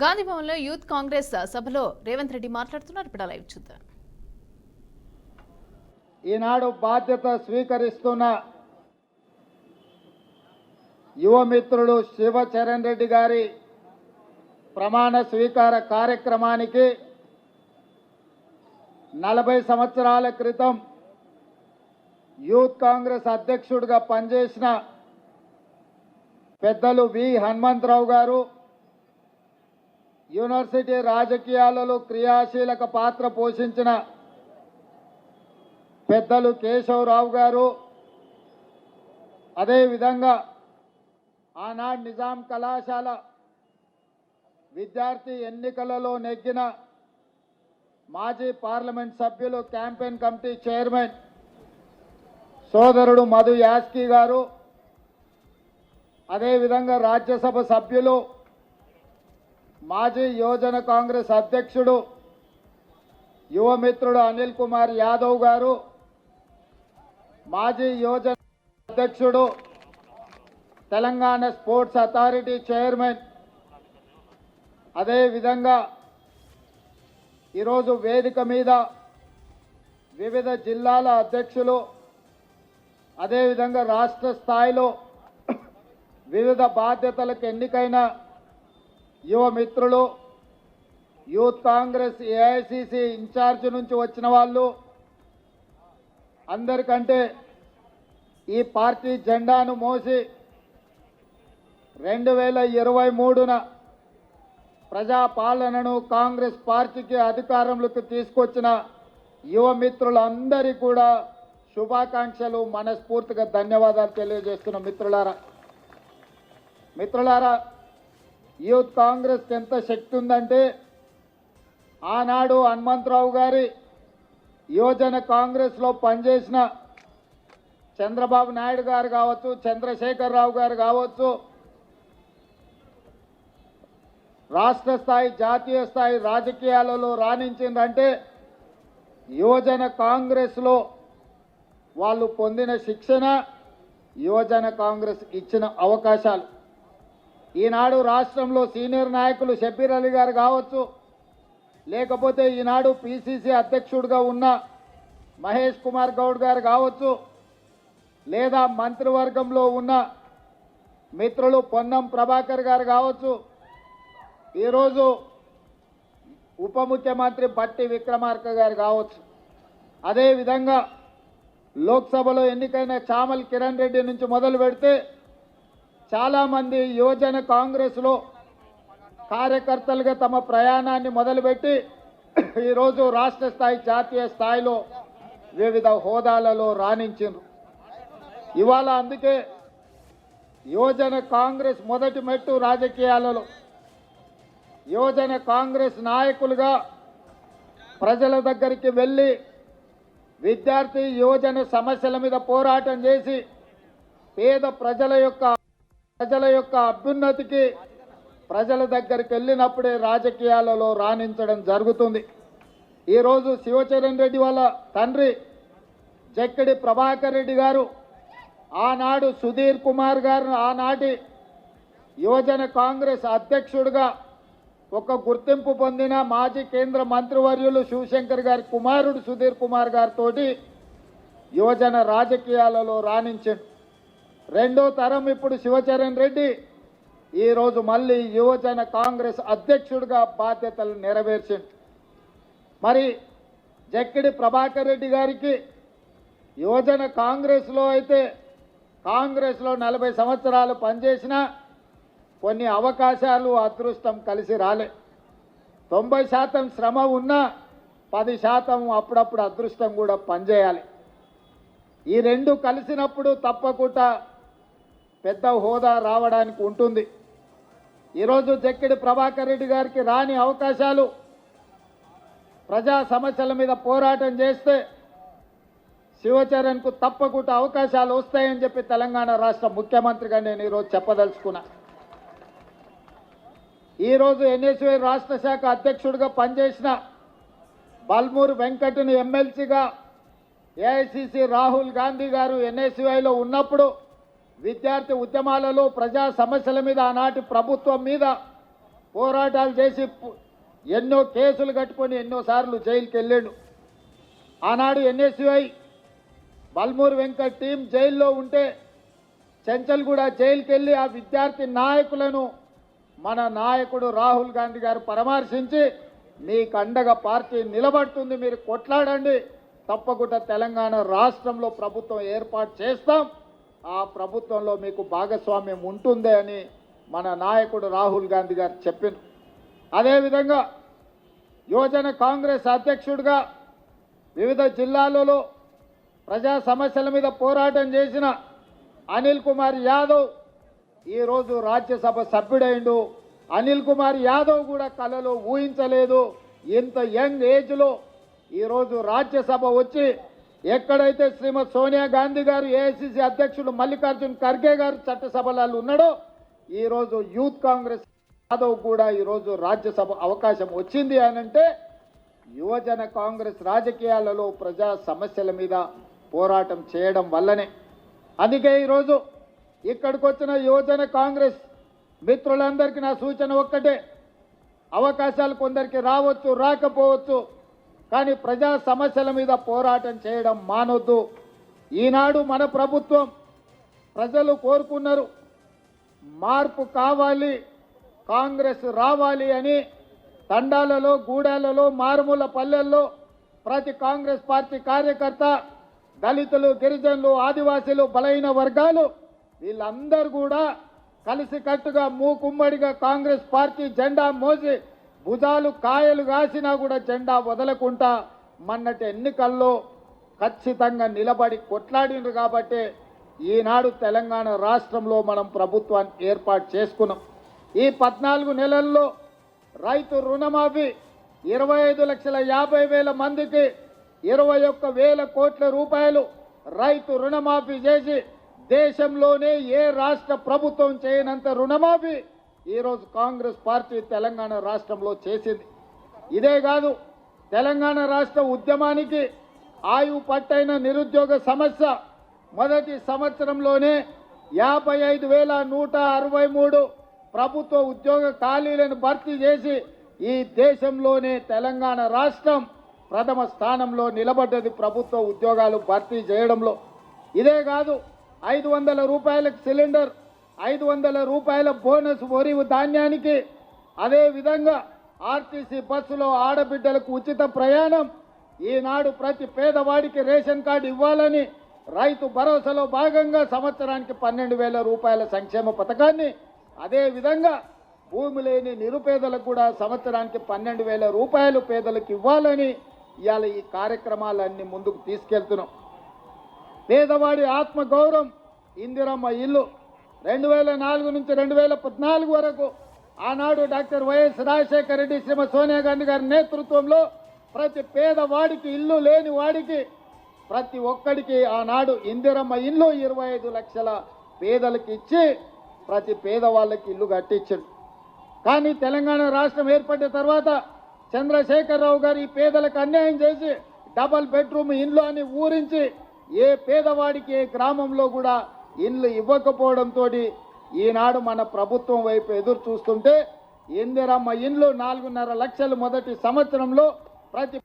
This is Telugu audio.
గాంధీ భవన్లో యూత్ కాంగ్రెస్ సభలో రేవంత్ రెడ్డి మాట్లాడుతున్నారు. ఇప్పుడు లైవ్ చూద్దాం. ఈనాడు బాధ్యత స్వీకరిస్తున్న యువ మిత్రుడు శివచరణ్ రెడ్డి గారి ప్రమాణ స్వీకార కార్యక్రమానికి 40 సంవత్సరాల క్రితం యూత్ కాంగ్రెస్ అధ్యక్షుడిగా పనిచేసిన పెద్దలు వి హనుమంతరావు గారు, యూనివర్సిటీ రాజకీయాలలో క్రియాశీలక పాత్ర పోషించిన పెద్దలు కేశవరావు గారు, అదేవిధంగా ఆనాడు నిజాం కళాశాల విద్యార్థి ఎన్నికలలో నెగ్గిన మాజీ పార్లమెంట్ సభ్యులు క్యాంపెయిన్ కమిటీ చైర్మన్ సోదరుడు మధు యాస్కి గారు, అదేవిధంగా రాజ్యసభ సభ్యులు మాజీ యువజన కాంగ్రెస్ అధ్యక్షుడు యువమిత్రుడు అనిల్ కుమార్ యాదవ్ గారు, మాజీ యువజన అధ్యక్షుడు తెలంగాణ స్పోర్ట్స్ అథారిటీ చైర్మన్, అదేవిధంగా ఈరోజు వేదిక మీద వివిధ జిల్లాల అధ్యక్షులు, అదేవిధంగా రాష్ట్ర స్థాయిలో వివిధ బాధ్యతలకు ఎన్నికైన యువ మిత్రులు, యూత్ కాంగ్రెస్ ఏఐసిసి ఇన్ఛార్జ్ నుంచి వచ్చిన వాళ్ళు, అందరికంటే ఈ పార్టీ జెండాను మోసి 2023న ప్రజాపాలనను కాంగ్రెస్ పార్టీకి అధికారంలోకి తీసుకొచ్చిన యువ మిత్రులందరికీ కూడా శుభాకాంక్షలు, మనస్ఫూర్తిగా ధన్యవాదాలు తెలియజేస్తున్న మిత్రులారా, యూత్ కాంగ్రెస్కి ఎంత శక్తి ఉందంటే ఆనాడు హనుమంతరావు గారి యువజన కాంగ్రెస్లో పనిచేసిన చంద్రబాబు నాయుడు గారు కావచ్చు, చంద్రశేఖరరావు గారు కావచ్చు, రాష్ట్ర స్థాయి జాతీయ స్థాయి రాజకీయాలలో రాణించిందంటే యువజన కాంగ్రెస్లో వాళ్ళు పొందిన శిక్షణ, యువజన కాంగ్రెస్ ఇచ్చిన అవకాశాలు. ఈనాడు రాష్ట్రంలో సీనియర్ నాయకులు షబ్బీర్ అలీ గారు కావచ్చు, లేకపోతే ఈనాడు పిసిసి అధ్యక్షుడిగా ఉన్న మహేష్ కుమార్ గౌడ్ గారు కావచ్చు, లేదా మంత్రివర్గంలో ఉన్న మిత్రులు పొన్నం ప్రభాకర్ గారు కావచ్చు, ఈరోజు ఉప ముఖ్యమంత్రి బట్టి విక్రమార్క గారు కావచ్చు, అదేవిధంగా లోక్సభలో ఎన్నికైన చామల్ కిరణ్ రెడ్డి నుంచి మొదలు పెడితే చాలామంది యువజన కాంగ్రెస్లో కార్యకర్తలుగా తమ ప్రయాణాన్ని మొదలుపెట్టి ఈరోజు రాష్ట్ర స్థాయి జాతీయ స్థాయిలో వివిధ హోదాలలో రాణించారు. ఇవాళ అందుకే యువజన కాంగ్రెస్ మొదటి మెట్టు రాజకీయాలలో యువజన కాంగ్రెస్ నాయకులుగా ప్రజల దగ్గరికి వెళ్ళి విద్యార్థి యువజన సమస్యల మీద పోరాటం చేసి పేద ప్రజల యొక్క అభ్యున్నతికి ప్రజల దగ్గరికి వెళ్ళినప్పుడే రాజకీయాలలో రాణించడం జరుగుతుంది. ఈరోజు శివచరణ్ రెడ్డి వాళ్ళ తండ్రి జక్కిడి ప్రభాకర్ రెడ్డి గారు, ఆనాడు సుధీర్ కుమార్ గారు ఆనాటి యువజన కాంగ్రెస్ అధ్యక్షుడిగా ఒక గుర్తింపు పొందిన మాజీ కేంద్ర మంత్రివర్యులు శివశంకర్ గారి కుమారుడు సుధీర్ కుమార్ గారితో యువజన రాజకీయాలలో రాణించాడు. రెండో తరం ఇప్పుడు శివచరణ్ రెడ్డి ఈరోజు మళ్ళీ యువజన కాంగ్రెస్ అధ్యక్షుడిగా బాధ్యతలు నెరవేర్చాడు. మరి జక్కిడి ప్రభాకర్ రెడ్డి గారికి యువజన కాంగ్రెస్లో అయితే కాంగ్రెస్లో 40 సంవత్సరాలు పనిచేసిన కొన్ని అవకాశాలు అదృష్టం కలిసి రాలే. 90% శ్రమ ఉన్నా 10% అప్పుడప్పుడు అదృష్టం కూడా పనిచేయాలి. ఈ రెండు కలిసినప్పుడు తప్పకుండా పెద్ద హోదా రావడానికి ఉంటుంది. ఈరోజు జక్కిడి ప్రభాకర్ రెడ్డి గారికి రాని అవకాశాలు, ప్రజా సమస్యల మీద పోరాటం చేస్తే శివచరణ్కు తప్పకుండా అవకాశాలు వస్తాయని చెప్పి తెలంగాణ రాష్ట్ర ముఖ్యమంత్రిగా నేను ఈరోజు చెప్పదలుచుకున్నా. ఈరోజు ఎన్ఎస్యుఐ రాష్ట్ర శాఖ అధ్యక్షుడిగా పనిచేసిన బల్మూరు వెంకట్ని ఎమ్మెల్సీగా ఏఐసిసి రాహుల్ గాంధీ గారు ఎన్ఎస్యుఐలో ఉన్నప్పుడు విద్యార్థి ఉద్యమాలలో ప్రజా సమస్యల మీద ఆనాటి ప్రభుత్వం మీద పోరాటాలు చేసి ఎన్నో కేసులు కట్టుకొని ఎన్నోసార్లు జైలుకి వెళ్ళాడు. ఆనాడు ఎన్ఎస్యుఐ బల్మూరు వెంకట్ టీం జైల్లో ఉంటే చెంచల్ కూడా జైలుకి వెళ్ళి ఆ విద్యార్థి నాయకులను మన నాయకుడు రాహుల్ గాంధీ గారు పరామర్శించి మీకు అండగా పార్టీ నిలబడుతుంది, మీరు కొట్లాడండి, తప్పకుండా తెలంగాణ రాష్ట్రంలో ప్రభుత్వం ఏర్పాటు చేస్తాం, ఆ ప్రభుత్వంలో మీకు భాగస్వామ్యం ఉంటుంది అని మన నాయకుడు రాహుల్ గాంధీ గారు చెప్పారు. అదేవిధంగా యువజన కాంగ్రెస్ అధ్యక్షుడిగా వివిధ జిల్లాలలో ప్రజా సమస్యల మీద పోరాటం చేసిన అనిల్ కుమార్ యాదవ్ ఈరోజు రాజ్యసభ సభ్యుడైండు. అనిల్ కుమార్ యాదవ్ కూడా కలలో ఊహించలేదు ఇంత యంగ్ ఏజ్లో ఈరోజు రాజ్యసభ వచ్చి ఎక్కడైతే శ్రీమతి సోనియా గాంధీ గారు, ఏఐసిసి అధ్యక్షుడు మల్లికార్జున్ ఖర్గే గారు చట్టసభలలో ఉన్నాడో ఈరోజు యూత్ కాంగ్రెస్ యాదవ్ కూడా ఈరోజు రాజ్యసభ అవకాశం వచ్చింది అని అంటే యువజన కాంగ్రెస్ రాజకీయాలలో ప్రజా సమస్యల మీద పోరాటం చేయడం వల్లనే. అందుకే ఈరోజు ఇక్కడికి వచ్చిన యువజన కాంగ్రెస్ మిత్రులందరికీ నా సూచన ఒక్కటే, అవకాశాలు కొందరికి రావచ్చు, రాకపోవచ్చు, కానీ ప్రజా సమస్యల మీద పోరాటం చేయడం మానొద్దు. ఈనాడు మన ప్రభుత్వం ప్రజలు కోరుకున్నారు, మార్పు కావాలి, కాంగ్రెస్ రావాలి అని తండాలలో, గూడాలలో, మారుమూల పల్లెల్లో ప్రతి కాంగ్రెస్ పార్టీ కార్యకర్త, దళితులు, గిరిజనులు, ఆదివాసీలు, బలహీన వర్గాలు వీళ్ళందరూ కూడా కలిసికట్టుగా మూకుమ్మడిగా కాంగ్రెస్ పార్టీ జెండా మోసి భుజాలు కాయలు కాసినా కూడా జెండా వదలకుండా మొన్నటి ఎన్నికల్లో ఖచ్చితంగా నిలబడి కొట్లాడినరు. కాబట్టి ఈనాడు తెలంగాణ రాష్ట్రంలో మనం ప్రభుత్వాన్ని ఏర్పాటు చేసుకున్నాం. ఈ 14 నెలల్లో రైతు రుణమాఫీ 25,50,000 మందికి 21,000 కోట్ల రూపాయలు రైతు రుణమాఫీ చేసి దేశంలోనే ఏ రాష్ట్ర ప్రభుత్వం చేయనంత రుణమాఫీ ఈరోజు కాంగ్రెస్ పార్టీ తెలంగాణ రాష్ట్రంలో చేసింది. ఇదే కాదు, తెలంగాణ రాష్ట్ర ఉద్యమానికి ఆయువు పట్టైన నిరుద్యోగ సమస్య మొదటి సంవత్సరంలోనే 55,163 ప్రభుత్వ ఉద్యోగ ఖాళీలను భర్తీ చేసి ఈ దేశంలోనే తెలంగాణ రాష్ట్రం ప్రథమ స్థానంలో నిలబడ్డది ప్రభుత్వ ఉద్యోగాలు భర్తీ చేయడంలో. ఇదే కాదు, 500 రూపాయలకు సిలిండర్, 500 రూపాయల బోనస్ వరి ధాన్యానికి, అదేవిధంగా ఆర్టీసీ బస్సులో ఆడబిడ్డలకు ఉచిత ప్రయాణం, ఈనాడు ప్రతి పేదవాడికి రేషన్ కార్డు ఇవ్వాలని రైతు భరోసాలో భాగంగా సంవత్సరానికి 12,000 రూపాయల సంక్షేమ పథకాన్ని, అదేవిధంగా భూమి లేని నిరుపేదలకు కూడా సంవత్సరానికి 12,000 రూపాయలు పేదలకు ఇవ్వాలని ఇవాళ ఈ కార్యక్రమాలన్నీ ముందుకు తీసుకెళ్తున్నాం. పేదవాడి ఆత్మగౌరవం, ఇందిరమ్మ ఇల్లు 2004 నుంచి 2014 వరకు ఆనాడు డాక్టర్ వైఎస్ రాజశేఖర రెడ్డి, శ్రీమతి సోనియా గాంధీ గారి నేతృత్వంలో ప్రతి పేదవాడికి, ఇల్లు లేని వాడికి ప్రతి ఒక్కడికి ఆనాడు ఇందిరమ్మ ఇల్లు 25 లక్షల పేదలకు ఇచ్చి ప్రతి పేదవాళ్ళకి ఇల్లు కట్టించాడు. కానీ తెలంగాణ రాష్ట్రం ఏర్పడిన తర్వాత చంద్రశేఖరరావు గారు ఈ పేదలకు అన్యాయం చేసి డబల్ బెడ్రూమ్ ఇండ్లు అని ఊరించి ఏ పేదవాడికి ఏ గ్రామంలో కూడా ఇండ్లు ఇవ్వకపోవడంతో ఈనాడు మన ప్రభుత్వం వైపు ఎదురు చూస్తుంటే ఇందిరమ్మ ఇండ్లు 4.5 లక్షలు మొదటి సంవత్సరంలో ప్రతి